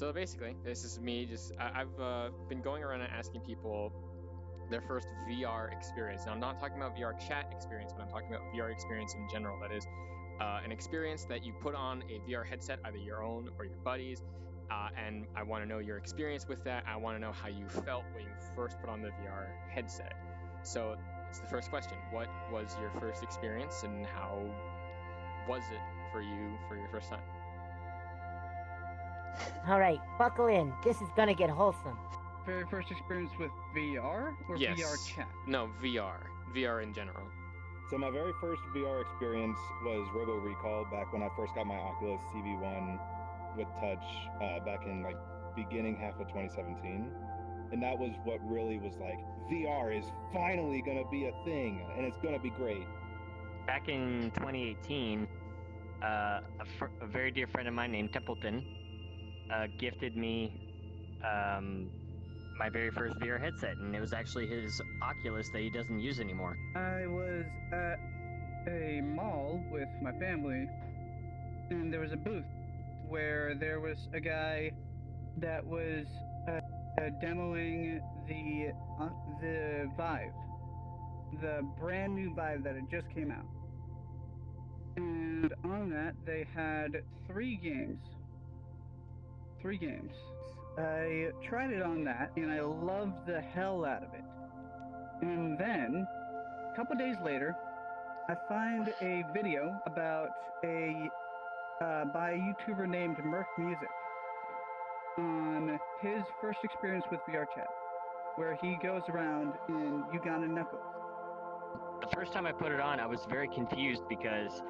So basically, this is me. I've been going around and asking people their first VR experience. Now, I'm not talking about VRChat experience, but I'm talking about VR experience in general. That is an experience that you put on a VR headset, either your own or your buddies. And I want to know your experience with that. I want to know how you felt when you first put on the VR headset. So it's the first question. What was your first experience, and how was it for you for your first time? All right, buckle in. This is gonna get wholesome. Very first experience with VR or Yes. VRChat? No, VR in general. So my very first VR experience was Robo Recall back when I first got my Oculus CV1 with touch back in like beginning half of 2017. And that was what really was like, VR is finally gonna be a thing and it's gonna be great. Back in 2018, a very dear friend of mine named Templeton gifted me my very first VR headset, and it was actually his Oculus that he doesn't use anymore. I was at a mall with my family, and there was a booth where there was a guy that was demoing the Vive, the brand new Vive that had just came out. And on that, they had three games. I tried it on that, and I loved the hell out of it. And then, a couple days later, I find a video about by a YouTuber named Merc Music on his first experience with VRChat, where he goes around in Uganda Knuckles. The first time I put it on, I was very confused because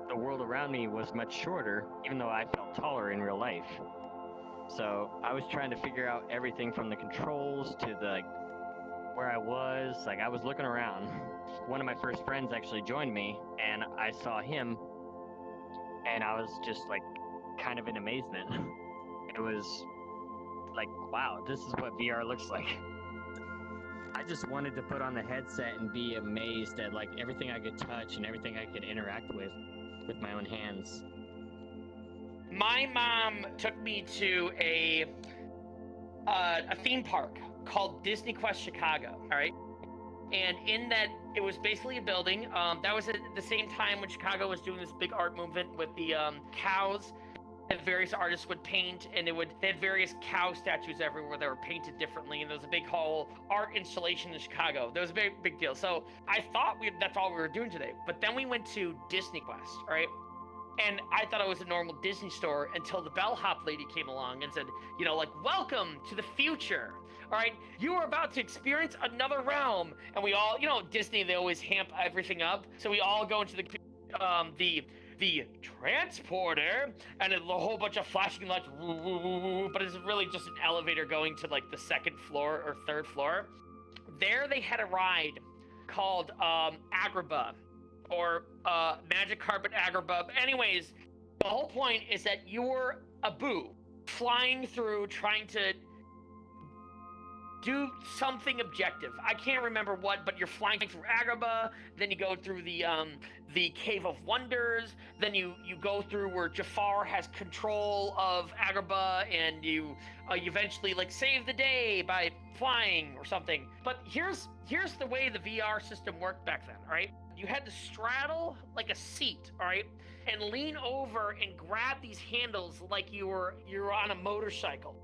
the world around me was much shorter, even though I felt taller in real life. So I was trying to figure out everything from the controls to the where I was. Like, I was looking around. One of my first friends actually joined me, and I saw him, and I was just like kind of in amazement. It was like, wow, this is what VR looks like. I just wanted to put on the headset and be amazed at like everything I could touch and everything I could interact with my own hands. My mom took me to a theme park called Disney Quest Chicago, all right? And in that, it was basically a building. That was at the same time when Chicago was doing this big art movement with the cows that various artists would paint, and they had various cow statues everywhere that were painted differently, and there was a big whole art installation in Chicago. That was a very big deal. So I thought that's all we were doing today. But then we went to Disney Quest, all right? And I thought it was a normal Disney store until the bellhop lady came along and said, you know, like, welcome to the future. All right, you are about to experience another realm. And we all, you know, Disney, they always hamp everything up. So we all go into the transporter, and a whole bunch of flashing lights, woo, woo, woo, woo, but it's really just an elevator going to like the second floor or third floor. There they had a ride called Agrabah, or Magic Carpet Agrabah. Anyways, the whole point is that you're a boo flying through trying to do something objective. I can't remember what, but you're flying through Agrabah, then you go through the Cave of Wonders, then you go through where Jafar has control of Agrabah, and you eventually like save the day by flying or something. But here's the way the VR system worked back then, all right? You had to straddle like a seat, all right, and lean over and grab these handles like you were on a motorcycle.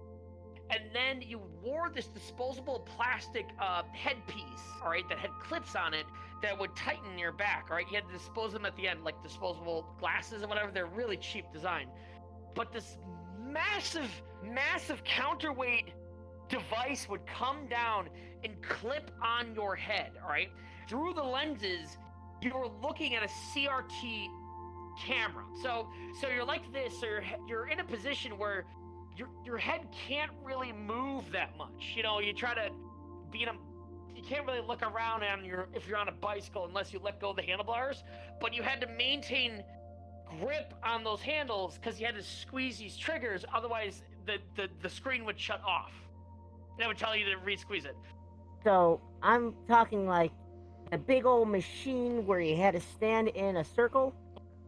And then you wore this disposable plastic headpiece, all right, that had clips on it that would tighten your back, all right? You had to dispose them at the end, like disposable glasses or whatever. They're really cheap design. But this massive counterweight device would come down and clip on your head, all right? Through the lenses, you were looking at a CRT camera. So you're like this, so you're in a position where your head can't really move that much. You know, you try to you can't really look around if you're on a bicycle unless you let go of the handlebars, but you had to maintain grip on those handles because you had to squeeze these triggers, otherwise the screen would shut off. And it would tell you to re-squeeze it. So I'm talking like a big old machine where you had to stand in a circle,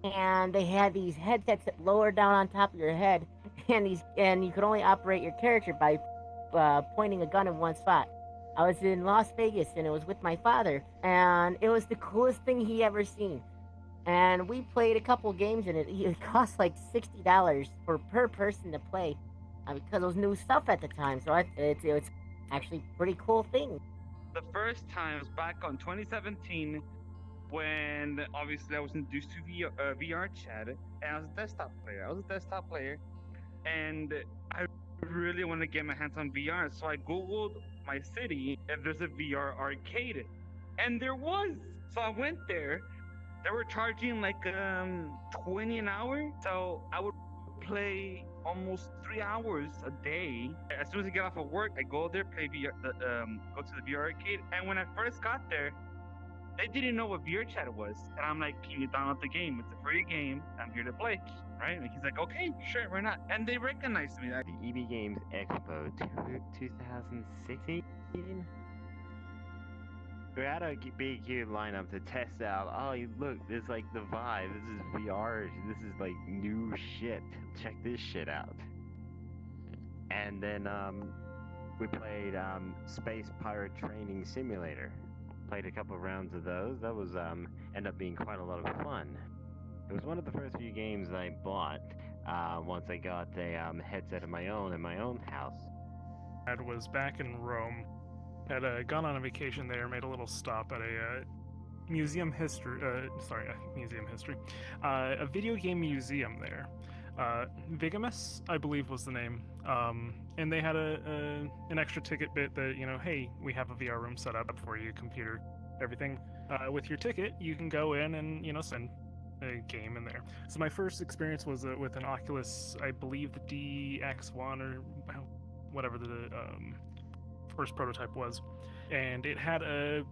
and they had these headsets that lower down on top of your head, and you could only operate your character by pointing a gun in one spot. I was in Las Vegas and it was with my father, and it was the coolest thing he ever seen. And we played a couple games, and it cost like $60 per person to play, because it was new stuff at the time. So it's actually a pretty cool thing. The first time was back on 2017 when obviously I was introduced to VRChat, and I was a desktop player. And I really want to get my hands on VR, so I googled my city if there's a VR arcade, and there was. So I went there. They were charging like 20 an hour, so I would play almost 3 hours a day. As soon as I get off of work, I go there, play VR, go to the VR arcade. And when I first got there, they didn't know what VRChat was, and I'm like, "Can you download the game? It's a free game. I'm here to play." Right? And he's like, "Okay, sure, why not?" And they recognized me. The EB Games Expo 2016. We had a big huge lineup to test out. Oh, look, this is like the vibe. This is VR. This is like new shit. Check this shit out. And then we played Space Pirate Training Simulator. Played a couple rounds of those. That was ended up being quite a lot of fun. It was one of the first few games I bought once I got a headset of my own in my own house. I was back in Rome. Had gone on a vacation there, made a little stop at a museum history. A video game museum there. Vigamus, I believe, was the name. And they had an extra ticket bit that, hey, we have a VR room set up for you, computer, everything. With your ticket, you can go in and send a game in there. So my first experience was with an Oculus, I believe the DX1 or whatever the first prototype was, and it had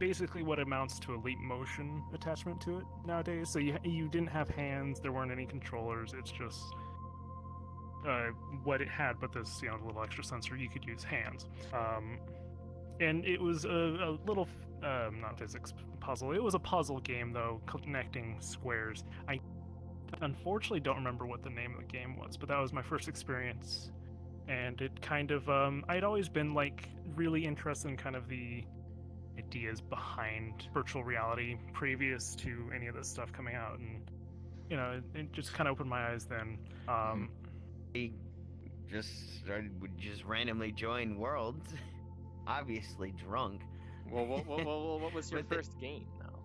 basically what amounts to a Leap Motion attachment to it nowadays. So you didn't have hands, there weren't any controllers. It's just what it had, but this little extra sensor, you could use hands. And it was a little not physics puzzle. It was a puzzle game though, connecting squares. I unfortunately don't remember what the name of the game was, but that was my first experience. And it kind of, I'd always been like really interested in kind of the ideas behind virtual reality previous to any of this stuff coming out, and it just kind of opened my eyes then. He would just randomly join worlds, obviously drunk. Well, what was your first game though?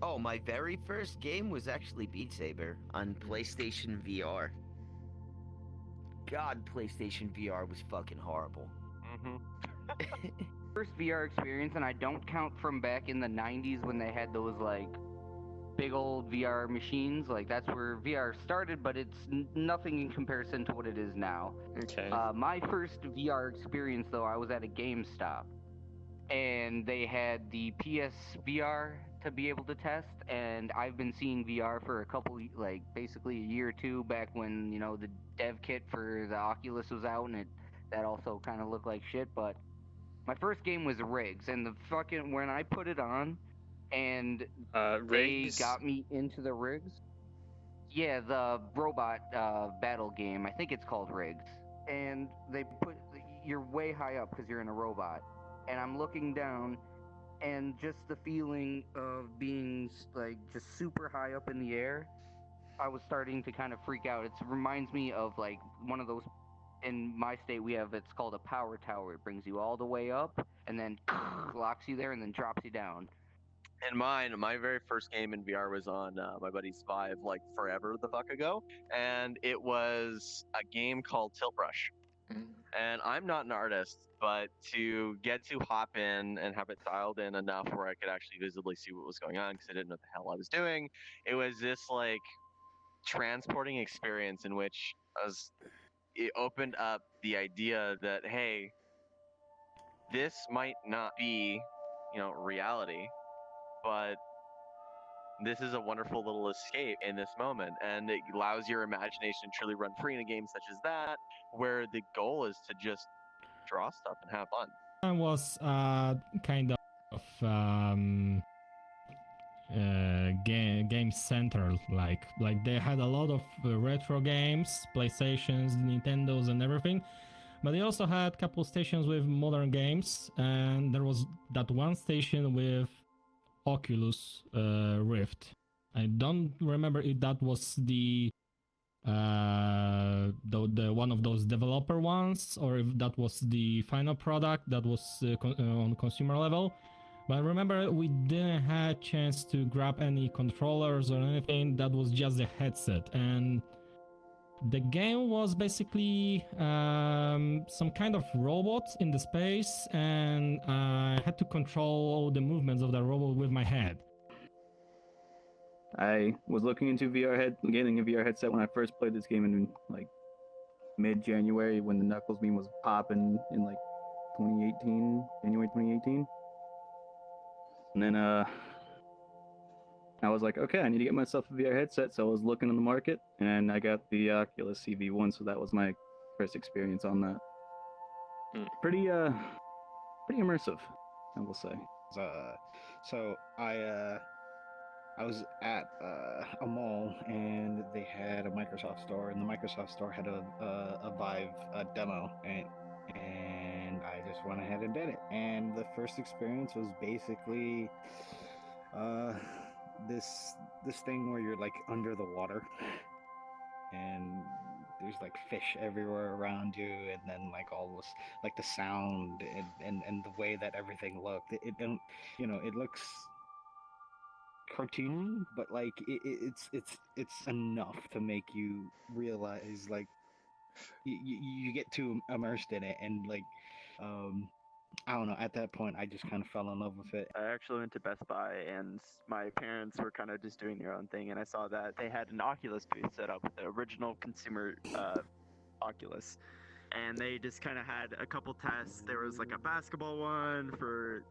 Oh, my very first game was actually Beat Saber on PlayStation VR. God, PlayStation VR was fucking horrible. First VR experience, and I don't count from back in the 90s when they had those like big old VR machines. Like that's where VR started, but it's nothing in comparison to what it is now. Okay. My first VR experience though, I was at a GameStop, and they had the PSVR to be able to test, and I've been seeing VR for a couple, like basically a year or two back when the dev kit for the Oculus was out, and that also kind of looked like shit. But my first game was Riggs, and when I put it on, and Riggs? they got me into the Riggs. Yeah, the robot battle game. I think it's called Riggs, and you're way high up because you're in a robot, and I'm looking down. And just the feeling of being like just super high up in the air, I was starting to kind of freak out. It reminds me of like one of those, in my state it's called a power tower. It brings you all the way up and then locks you there and then drops you down. And my very first game in VR was on my buddy's Vive, like forever the fuck ago, and it was a game called Tilt Brush. And I'm not an artist, but to get to hop in and have it dialed in enough where I could actually visibly see what was going on, because I didn't know what the hell I was doing, it was this like transporting experience in which it opened up the idea that, hey, this might not be, reality, but this is a wonderful little escape in this moment, and it allows your imagination to truly run free in a game such as that, where the goal is to just draw stuff and have fun. I was kind of game center, like they had a lot of retro games, PlayStations, Nintendos, and everything. But they also had a couple stations with modern games, and there was that one station with Oculus Rift. I don't remember if that was the one of those developer ones, or if that was the final product that was on consumer level. But I remember we didn't have a chance to grab any controllers or anything. That was just the headset, and the game was basically some kind of robot in the space, and I had to control all the movements of the robot with my head. I was looking into getting a VR headset when I first played this game in like mid-January when the Knuckles meme was popping in like 2018, January 2018. And then I was like, okay, I need to get myself a VR headset. So I was looking in the market, and I got the Oculus CV1. So that was my first experience on that. Pretty immersive, I will say. So I was at a mall, and they had a Microsoft store, and the Microsoft store had a Vive demo, and I just went ahead and did it. And the first experience was basically this thing where you're like under the water, and there's like fish everywhere around you, and then like all this, like the sound and the way that everything looked. It looks cartoony, but like it's enough to make you realize like you get too immersed in it, and like I don't know, at that point I just kind of fell in love with it. I actually went to Best Buy, and my parents were kind of just doing their own thing, and I saw that they had an Oculus booth set up with the original consumer Oculus, and they just kind of had a couple tests. There was like a basketball one for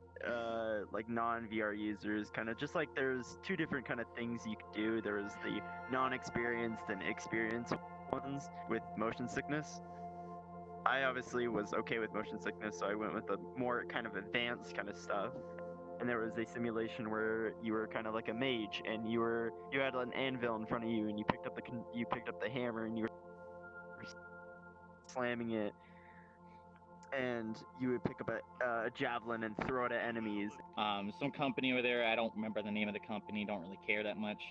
like non-VR users, kind of just like there's two different kind of things you could do. There was the non-experienced and experienced ones with motion sickness. I obviously was okay with motion sickness, so I went with the more kind of advanced kind of stuff. And there was a simulation where you were kind of like a mage, and you had an anvil in front of you, and you picked up the hammer, and you were slamming it, and you would pick up a javelin and throw it at enemies. Some company over there, I don't remember the name of the company, don't really care that much.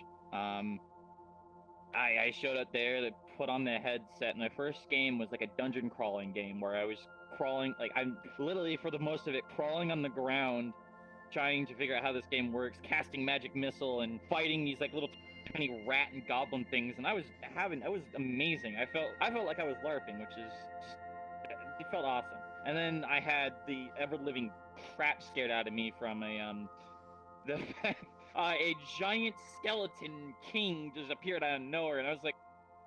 I showed up there, they put on the headset, and my first game was like a dungeon crawling game where I was crawling, like I'm literally for the most of it crawling on the ground, trying to figure out how this game works, casting magic missile and fighting these like little tiny rat and goblin things, and that was amazing. I felt like I was LARPing, which is it felt awesome. And then I had the ever-living crap scared out of me from a giant skeleton king just appeared out of nowhere, and I was like,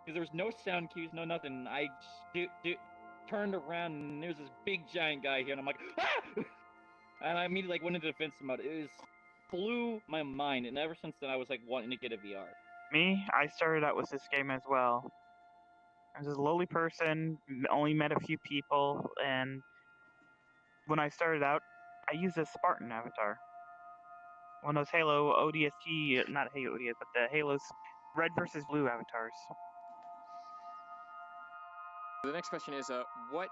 because there was no sound cues, no nothing. I turned around, and there's this big giant guy here, and I'm like, ah! And I immediately like went into defense mode. It blew my mind, and ever since then I was like wanting to get a VR. Me, I started out with this game as well. I was a lowly person, only met a few people, and when I started out, I used a Spartan avatar. One of those Halo ODST, not Halo ODST, but the Halo's red versus blue avatars. The next question is, what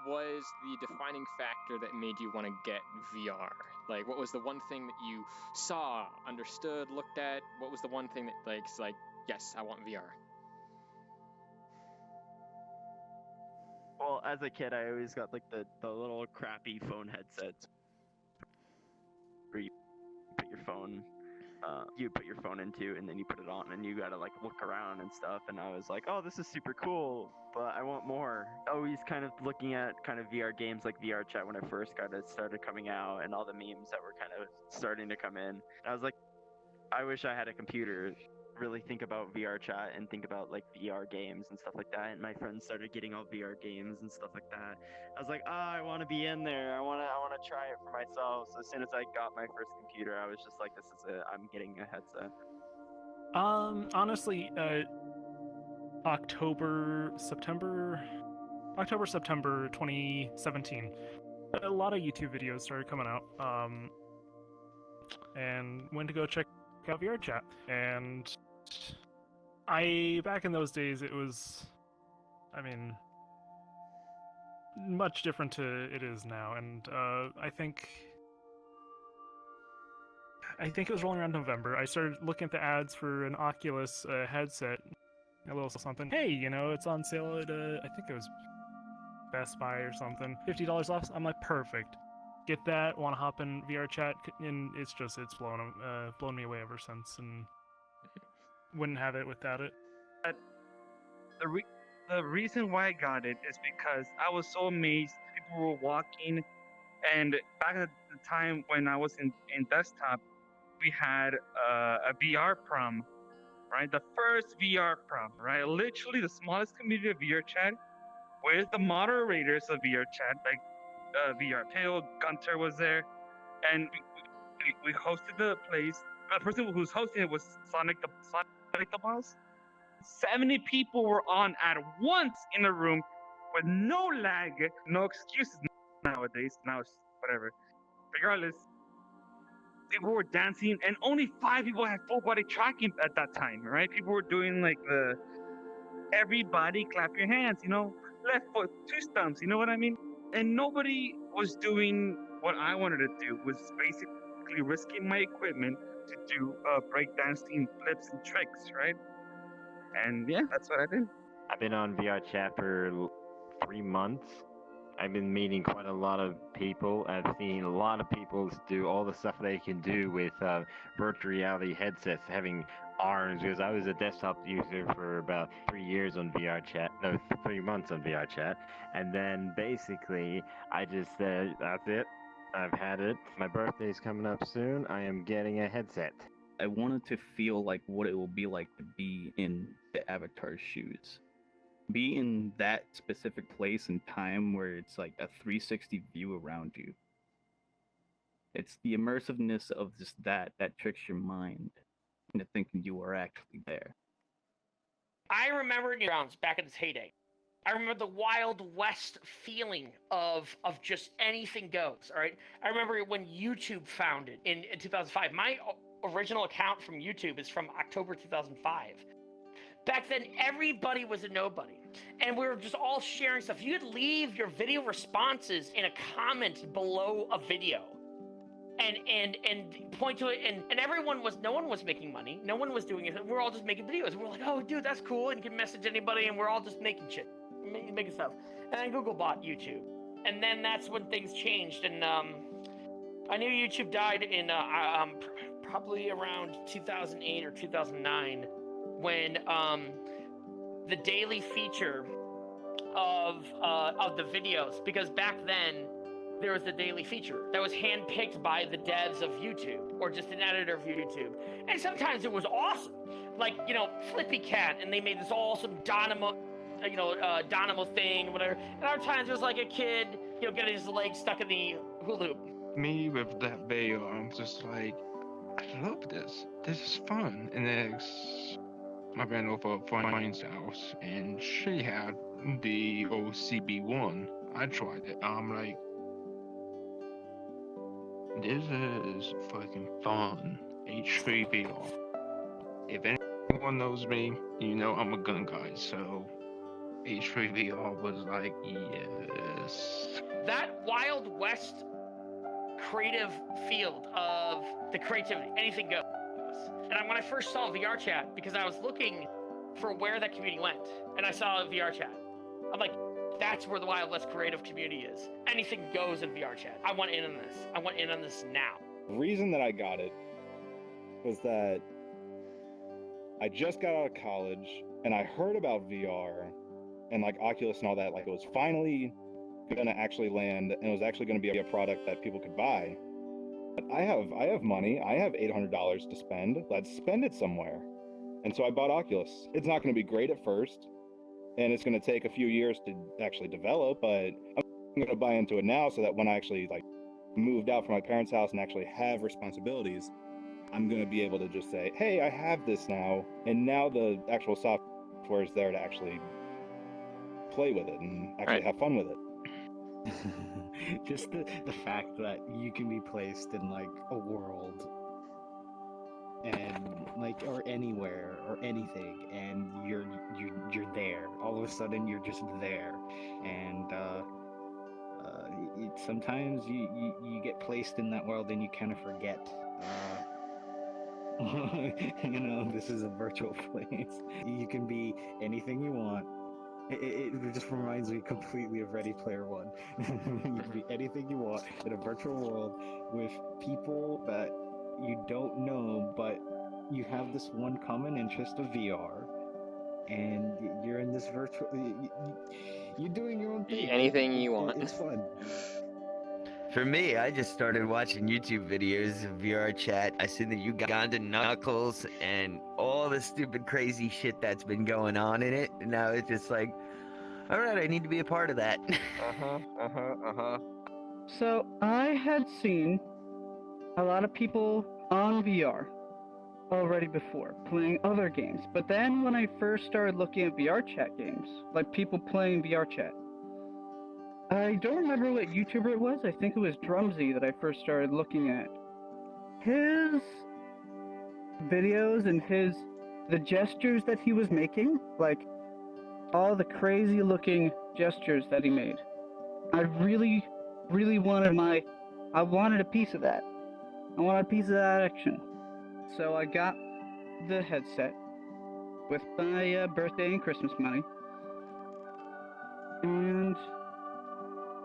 was the defining factor that made you want to get VR? Like, what was the one thing that you saw, understood, looked at? What was the one thing that like, yes, I want VR? Well, as a kid, I always got like the little crappy phone headsets where you put your phone into, and then you put it on, and you gotta like look around and stuff. And I was like, oh, this is super cool, but I want more. Always kind of looking at kind of VR games like VRChat when I first started coming out, and all the memes that were kind of starting to come in. And I was like, I wish I had a computer. Really think about VRChat and think about like VR games and stuff like that. And my friends started getting all VR games and stuff like that. I was like, I want to be in there. I want to try it for myself. So as soon as I got my first computer, I was just like, this is it. I'm getting a headset. Honestly, October, September 2017. A lot of YouTube videos started coming out. And went to go check out VRChat, and back in those days, it was, I mean, much different to it is now, and I think it was rolling around November. I started looking at the ads for an Oculus headset, a little something. Hey, it's on sale at I think it was Best Buy or something, $50 off. I'm like, perfect. Get that. Want to hop in VRChat, and it's blown me away ever since, and wouldn't have it without it. The reason why I got it is because I was so amazed. People were walking, and back at the time when I was in desktop, we had a VR prom, right? The first VR prom, right? Literally the smallest community of VRChat, with the moderators of VRChat, like VR Tail, Gunter was there, and we hosted the place. The person who was hosting it was Sonic the Boss. 70 people were on at once in a room with no lag, no excuses nowadays. Now it's whatever. Regardless, people were dancing, and only 5 people had full body tracking at that time, right? People were doing like the everybody clap your hands, left foot, 2 stumps, you know what I mean? And nobody was doing what I wanted to do, was basically risking my equipment to do breakdancing flips and tricks, right? And yeah, that's what I did. I've been on VRChat for 3 months. I've been meeting quite a lot of people. I've seen a lot of people do all the stuff they can do with virtual reality headsets, having arms, because I was a desktop user for about 3 years on VRChat, no, 3 months on VRChat, and then basically I just said, that's it, I've had it, my birthday's coming up soon, I am getting a headset. I wanted to feel like what it will be like to be in the avatar's shoes. Be in that specific place and time where it's like a 360 view around you. It's the immersiveness of just that tricks your mind into thinking you are actually there. I remember Newgrounds back in its heyday. I remember the Wild West feeling of just anything goes, all right? I remember when YouTube founded in 2005. My original account from YouTube is from October 2005. Back then, everybody was a nobody, and we were just all sharing stuff. You could leave your video responses in a comment below a video, and point to it, and no one was making money, no one was doing it. We're all just making videos. We're like, oh, dude, that's cool, and you can message anybody, and we're all just making shit, making stuff. And then Google bought YouTube, and then that's when things changed. And I knew YouTube died in probably around 2008 or 2009. When the daily feature of the videos, because back then there was the daily feature that was handpicked by the devs of YouTube or just an editor of YouTube, and sometimes it was awesome, like Flippy Cat, and they made this awesome Dynamo thing, whatever. And other times it was like a kid, getting his leg stuck in the hula hoop. Me with that video, I'm just like, I love this. This is fun, and then I ran over Friend's house, and she had the old CB1. I tried it. I'm like, this is fucking fun. H3VR. If anyone knows me, I'm a gun guy, so H3VR was like, yes. That Wild West creative field of the creativity, anything goes. And when I first saw VRChat, because I was looking for where that community went, and I saw VRChat, I'm like, that's where the Wild West creative community is. Anything goes in VRChat. I want in on this. I want in on this now. The reason that I got it was that I just got out of college, and I heard about VR and like Oculus and all that, like it was finally gonna actually land, and it was actually gonna be a product that people could buy. I have money. I have $800 to spend. Let's spend it somewhere. And so I bought Oculus. It's not going to be great at first, and it's going to take a few years to actually develop, but I'm going to buy into it now so that when I actually moved out from my parents' house and actually have responsibilities, I'm going to be able to just say, hey, I have this now, and now the actual software is there to actually play with it and actually have fun with it. Just the fact that you can be placed in a world and like, or anywhere or anything, and you're there. All of a sudden, you're just there, and sometimes you get placed in that world and you kind of forget. This is a virtual place. You can be anything you want. It just reminds me completely of Ready Player One. You can be anything you want in a virtual world with people that you don't know, but you have this one common interest of VR, and you're in this virtual. You're doing your own thing. Anything you want. It's fun. For me, I just started watching YouTube videos of VRChat. I seen the Uganda Knuckles and all the stupid crazy shit that's been going on in it. And now it's just like, all right, I need to be a part of that. So I had seen a lot of people on VR already before, playing other games. But then when I first started looking at VRChat games, like people playing VRChat, I don't remember what YouTuber it was. I think it was Drumsy that I first started looking at. His videos and the gestures that he was making, like all the crazy looking gestures that he made. I really wanted a piece of that. I wanted a piece of that action. So I got the headset with my birthday and Christmas money. And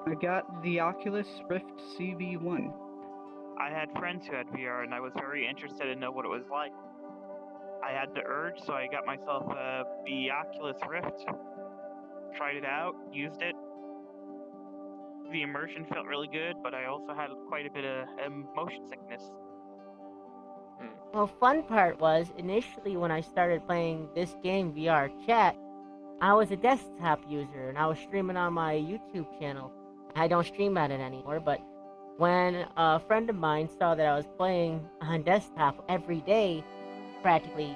I got the Oculus Rift CV1. I had friends who had VR, and I was very interested to know what it was like. I had the urge, so I got myself the Oculus Rift. Tried it out, used it. The immersion felt really good, but I also had quite a bit of motion sickness. Well, fun part was, initially when I started playing this game, VRChat, I was a desktop user, and I was streaming on my YouTube channel. I don't stream at it anymore, but when a friend of mine saw that I was playing on desktop every day, practically,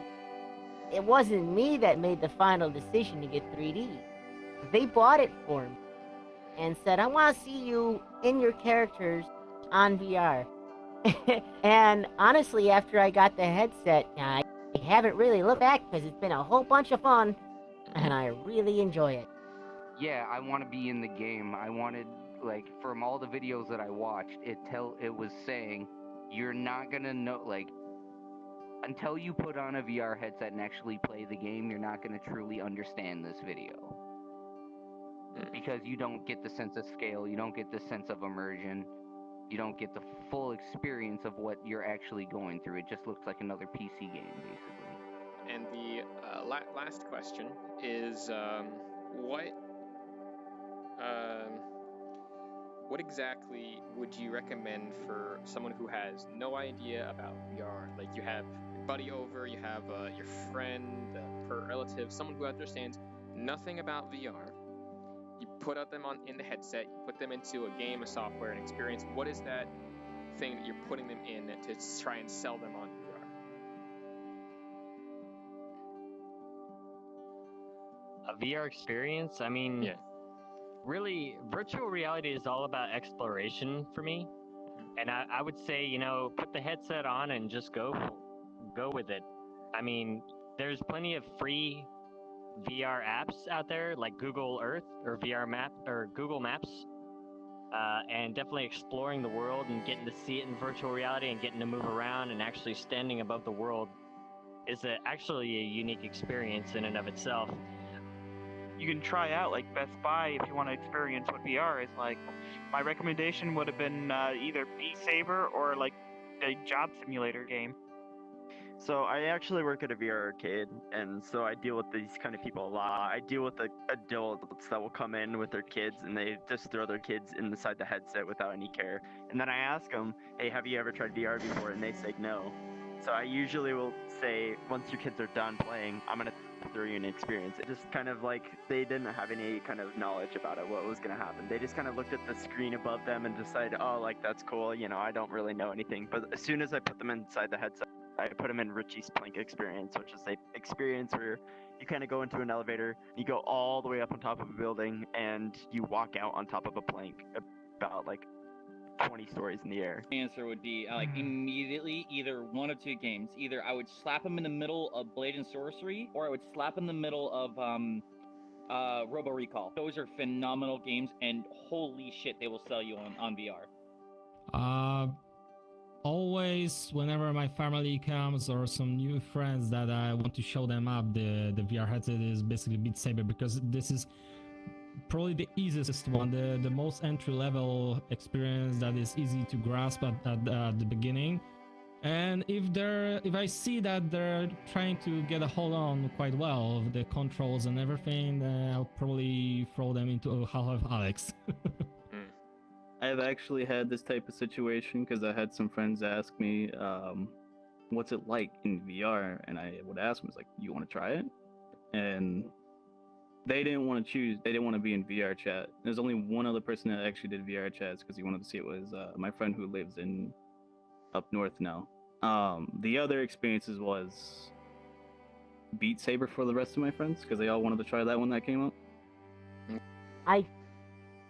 it wasn't me that made the final decision to get 3D. They bought it for me and said, I want to see you in your characters on VR. And honestly, after I got the headset, I haven't really looked back because it's been a whole bunch of fun, and I really enjoy it. Yeah, I want to be in the game. I wanted, like, from all the videos that I watched, it was saying you're not gonna know, like, until you put on a VR headset and actually play the game, you're not gonna truly understand this video. Because you don't get the sense of scale, you don't get the sense of immersion, you don't get the full experience of what you're actually going through. It just looks like another PC game, basically. And the last question is, what exactly would you recommend for someone who has no idea about VR? Like, you have your buddy over, you have your friend, a relative, someone who understands nothing about VR. You put them in the headset, you put them into a game, a software, an experience. What is that thing that you're putting them in to try and sell them on VR? A VR experience? I mean, yeah. Really, virtual reality is all about exploration for me. And I would say, put the headset on and just go with it. I mean, there's plenty of free VR apps out there like Google Earth or Google Maps, and definitely exploring the world and getting to see it in virtual reality and getting to move around and actually standing above the world is actually a unique experience in and of itself. You can try out like Best Buy if you want to experience what VR is like. My recommendation would have been either Beat Saber or like a job simulator game. So I actually work at a VR arcade, and so I deal with these kind of people a lot. I deal with the adults that will come in with their kids, and they just throw their kids inside the headset without any care. And then I ask them, hey, have you ever tried VR before? And they say no. So I usually will say, once your kids are done playing, I'm going to throw you an experience. It just kind of like, they didn't have any kind of knowledge about it, what was going to happen. They just kind of looked at the screen above them and decided, oh, like, that's cool, I don't really know anything. But as soon as I put them inside the headset, I put them in Richie's Plank experience, which is a experience where you kind of go into an elevator, you go all the way up on top of a building, and you walk out on top of a plank about like 20 stories in the air. Answer would be like immediately either one of two games. Either I would slap him in the middle of Blade and Sorcery, or I would slap in the middle of Robo Recall. Those are phenomenal games, and holy shit, they will sell you on VR. Always, whenever my family comes or some new friends that I want to show them up, the VR headset is basically Beat Saber, because this is probably the easiest one, the most entry-level experience that is easy to grasp at the beginning. And if I see that they're trying to get a hold on quite well of the controls and everything, I'll probably throw them into Half-Life Alyx. I've actually had this type of situation because I had some friends ask me, what's it like in VR? And I would ask them, like, you want to try it? And they didn't want to choose. They didn't want to be in VRChat. There's only one other person that actually did VRChats because he wanted to see it, was my friend who lives in up north now. The other experiences was Beat Saber for the rest of my friends because they all wanted to try that one that came out.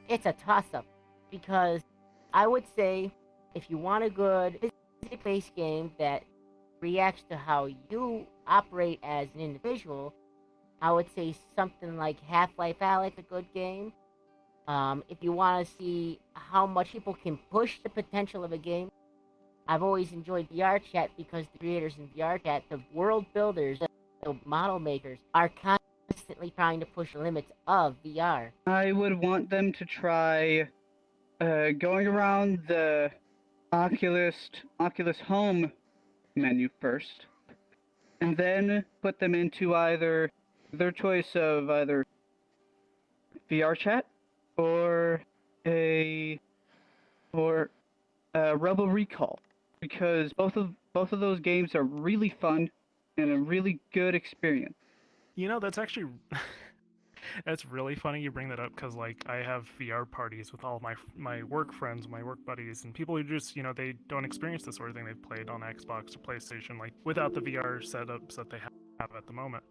It's a toss-up, because I would say if you want a good physics-based game that reacts to how you operate as an individual, I would say something like Half-Life Alyx, a good game. If you want to see how much people can push the potential of a game, I've always enjoyed VRChat because the creators in VRChat, the world builders, the model makers, are constantly trying to push the limits of VR. I would want them to try going around the Oculus Home menu first, and then put them into either their choice of either VRChat or Robo Recall, because both of those games are really fun and a really good experience. You know, that's actually that's really funny you bring that up, because like I have VR parties with all my work friends, my work buddies, and people who just, you know, they don't experience this sort of thing. They've played on Xbox or PlayStation, like without the VR setups that they have at the moment.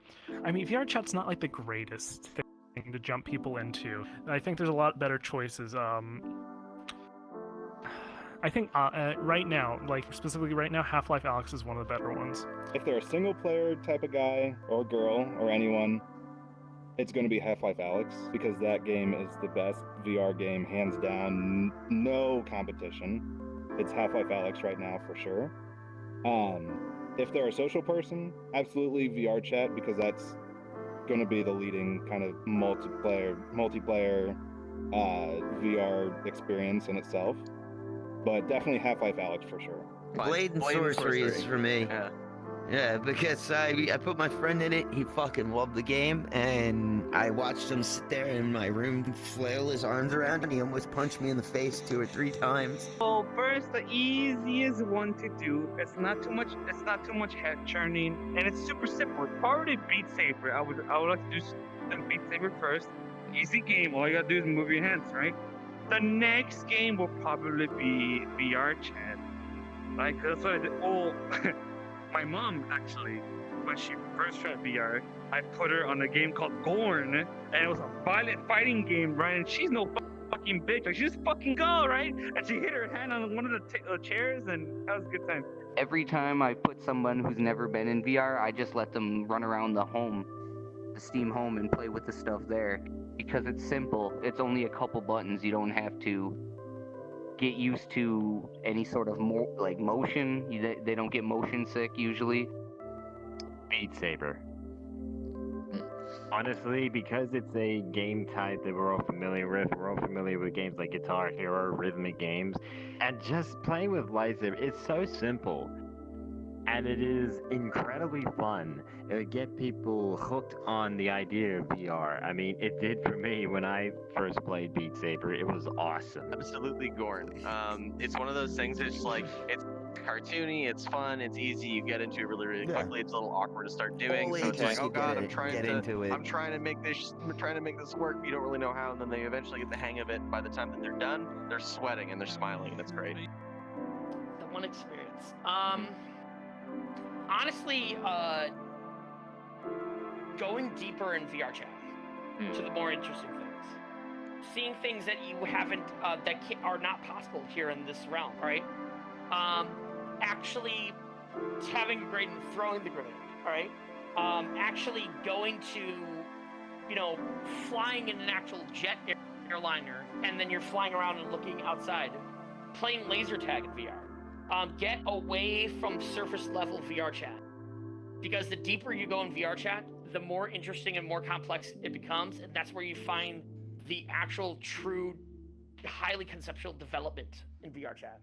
I mean, VRChat's not like the greatest thing to jump people into. I think there's a lot better choices. I think right now, like specifically right now, Half-Life Alyx is one of the better ones. If they're a single player type of guy or girl or anyone, it's going to be Half-Life Alyx, because that game is the best VR game, hands down, no competition. It's Half-Life Alyx right now for sure. If they're a social person, absolutely VRChat, because that's going to be the leading kind of multiplayer VR experience in itself. But definitely Half-Life Alyx for sure. Blade and Sorcery is for me. Yeah, because I put my friend in it, he fucking loved the game, and I watched him sit there in my room, flail his arms around, and he almost punched me in the face 2 or 3 times. So first, the easiest one to do. It's not too much head churning, and it's super simple. It's already Beat Saber. I would like to do some Beat Saber first. Easy game. All you gotta do is move your hands, right? The next game will probably be VRChat. Like that's what I did. Oh. My mom, actually, when she first tried VR, I put her on a game called Gorn, and it was a violent fighting game, right? And she's no fucking bitch. Like, she just fucking go, right? And she hit her hand on one of the chairs, and that was a good time. Every time I put someone who's never been in VR, I just let them run around the Steam home, and play with the stuff there. Because it's simple. It's only a couple buttons. You don't have to get used to any sort of motion. They don't get motion sick usually. Beat Saber. Honestly, because it's a game type that we're all familiar with, we're all familiar with games like Guitar Hero, rhythmic games, and just playing with lightsaber, it's so simple. And it is incredibly fun. It would get people hooked on the idea of VR. I mean, it did for me when I first played Beat Saber. It was awesome. Absolutely, Gorn. It's one of those things that's just like, it's cartoony, it's fun, it's easy, you get into it really, really quickly. It's a little awkward to start doing, so it's like, oh god, I'm trying to make this work, but you don't really know how, and then they eventually get the hang of it. By the time that they're done, they're sweating and they're smiling, and it's great. The one experience. Honestly, going deeper in VRChat to the more interesting things. seeing things that you haven't, are not possible here in this realm, right? Actually having a grenade and throwing the grenade, all right? Actually going to, flying in an actual jet airliner, and then you're flying around and looking outside, playing laser tag in VR. Get away from surface level VRChat, because the deeper you go in VRChat, the more interesting and more complex it becomes, and that's where you find the actual true highly conceptual development in VRChat.